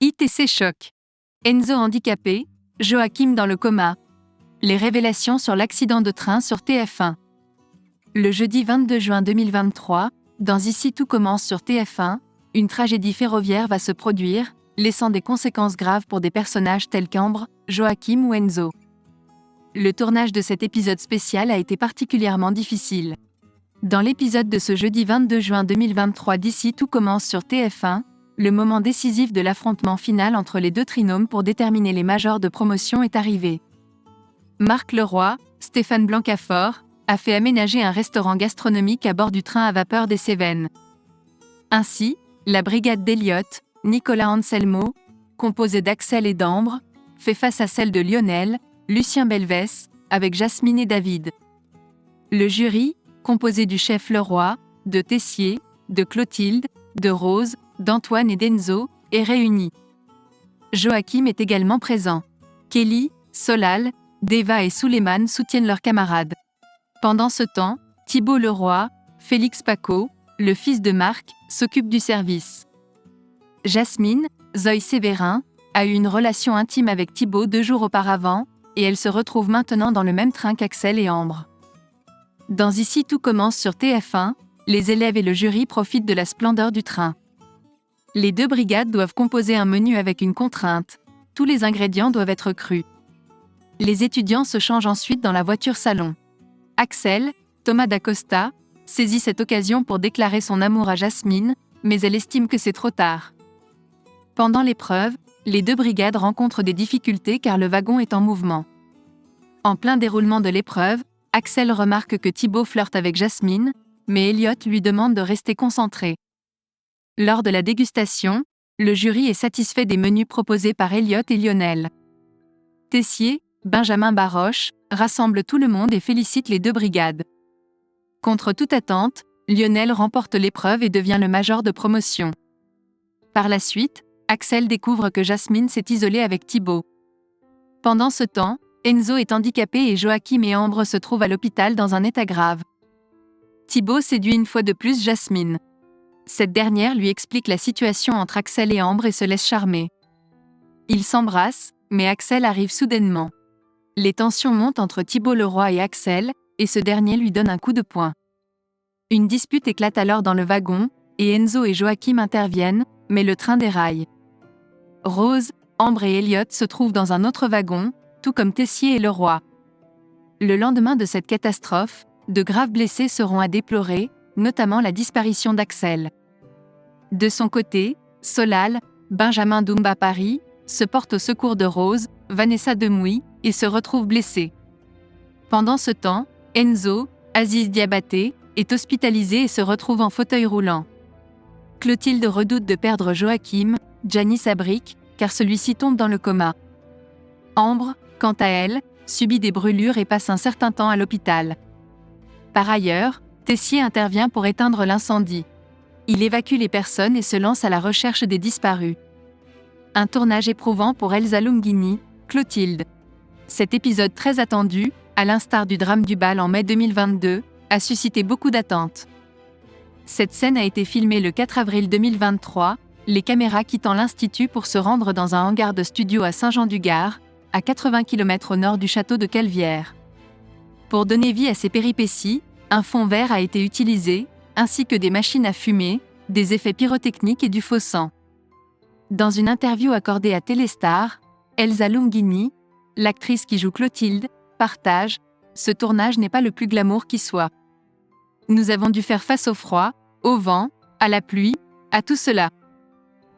ITC choc. Enzo handicapé, Joachim dans le coma. Les révélations sur l'accident de train sur TF1. Le jeudi 22 juin 2023, dans Ici tout commence sur TF1, une tragédie ferroviaire va se produire, laissant des conséquences graves pour des personnages tels qu'Ambre, Joachim ou Enzo. Le tournage de cet épisode spécial a été particulièrement difficile. Dans l'épisode de ce jeudi 22 juin 2023 d'Ici tout commence sur TF1, le moment décisif de l'affrontement final entre les deux trinômes pour déterminer les majors de promotion est arrivé. Marc Leroy, Stéphane Blancafort, a fait aménager un restaurant gastronomique à bord du train à vapeur des Cévennes. Ainsi, la brigade d'Elliott, Nicolas Anselmo, composée d'Axel et d'Ambre, fait face à celle de Lionel, Lucien Belvès, avec Jasmine et David. Le jury, composé du chef Leroy, de Tessier, de Clotilde, de Rose, d'Antoine et d'Enzo, est réuni. Joachim est également présent. Kelly, Solal, Deva et Suleiman soutiennent leurs camarades. Pendant ce temps, Thibault Leroy, Félix Paco, le fils de Marc, s'occupe du service. Jasmine, Zoé Sévérin, a eu une relation intime avec Thibault 2 jours auparavant, et elle se retrouve maintenant dans le même train qu'Axel et Ambre. Dans Ici tout commence sur TF1, les élèves et le jury profitent de la splendeur du train. Les deux brigades doivent composer un menu avec une contrainte. Tous les ingrédients doivent être crus. Les étudiants se changent ensuite dans la voiture salon. Axel, Thomas d'Acosta, saisit cette occasion pour déclarer son amour à Jasmine, mais elle estime que c'est trop tard. Pendant l'épreuve, les deux brigades rencontrent des difficultés car le wagon est en mouvement. En plein déroulement de l'épreuve, Axel remarque que Thibault flirte avec Jasmine, mais Elliott lui demande de rester concentré. Lors de la dégustation, le jury est satisfait des menus proposés par Elliott et Lionel. Tessier, Benjamin Baroche, rassemble tout le monde et félicite les deux brigades. Contre toute attente, Lionel remporte l'épreuve et devient le major de promotion. Par la suite, Axel découvre que Jasmine s'est isolée avec Thibault. Pendant ce temps, Enzo est handicapé et Joachim et Ambre se trouvent à l'hôpital dans un état grave. Thibault séduit une fois de plus Jasmine. Cette dernière lui explique la situation entre Axel et Ambre et se laisse charmer. Ils s'embrassent, mais Axel arrive soudainement. Les tensions montent entre Thibault Leroy et Axel, et ce dernier lui donne un coup de poing. Une dispute éclate alors dans le wagon, et Enzo et Joachim interviennent, mais le train déraille. Rose, Ambre et Elliott se trouvent dans un autre wagon, tout comme Tessier et Leroy. Le lendemain de cette catastrophe, de graves blessés seront à déplorer, notamment la disparition d'Axel. De son côté, Solal, Benjamin Dumba Paris, se porte au secours de Rose, Vanessa Demouy, et se retrouve blessé. Pendant ce temps, Enzo, Aziz Diabaté, est hospitalisé et se retrouve en fauteuil roulant. Clotilde redoute de perdre Joachim, Janice abrique, car celui-ci tombe dans le coma. Ambre, quant à elle, subit des brûlures et passe un certain temps à l'hôpital. Par ailleurs, Tessier intervient pour éteindre l'incendie. Il évacue les personnes et se lance à la recherche des disparus. Un tournage éprouvant pour Elsa Lunghini, Clotilde. Cet épisode très attendu, à l'instar du drame du bal en mai 2022, a suscité beaucoup d'attentes. Cette scène a été filmée le 4 avril 2023, les caméras quittant l'Institut pour se rendre dans un hangar de studio à Saint-Jean-du-Gard, à 80 km au nord du château de Calvière. Pour donner vie à ces péripéties, un fond vert a été utilisé, ainsi que des machines à fumer, des effets pyrotechniques et du faux sang. Dans une interview accordée à Téléstar, Elsa Lunghini, l'actrice qui joue Clotilde, partage « Ce tournage n'est pas le plus glamour qui soit. Nous avons dû faire face au froid, au vent, à la pluie, à tout cela.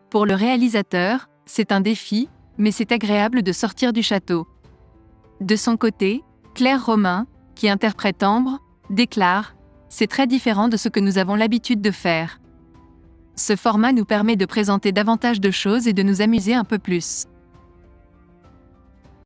Pour le réalisateur, c'est un défi, mais c'est agréable de sortir du château. » De son côté, Claire Romain, qui interprète Ambre, déclare « C'est très différent de ce que nous avons l'habitude de faire. Ce format nous permet de présenter davantage de choses et de nous amuser un peu plus. »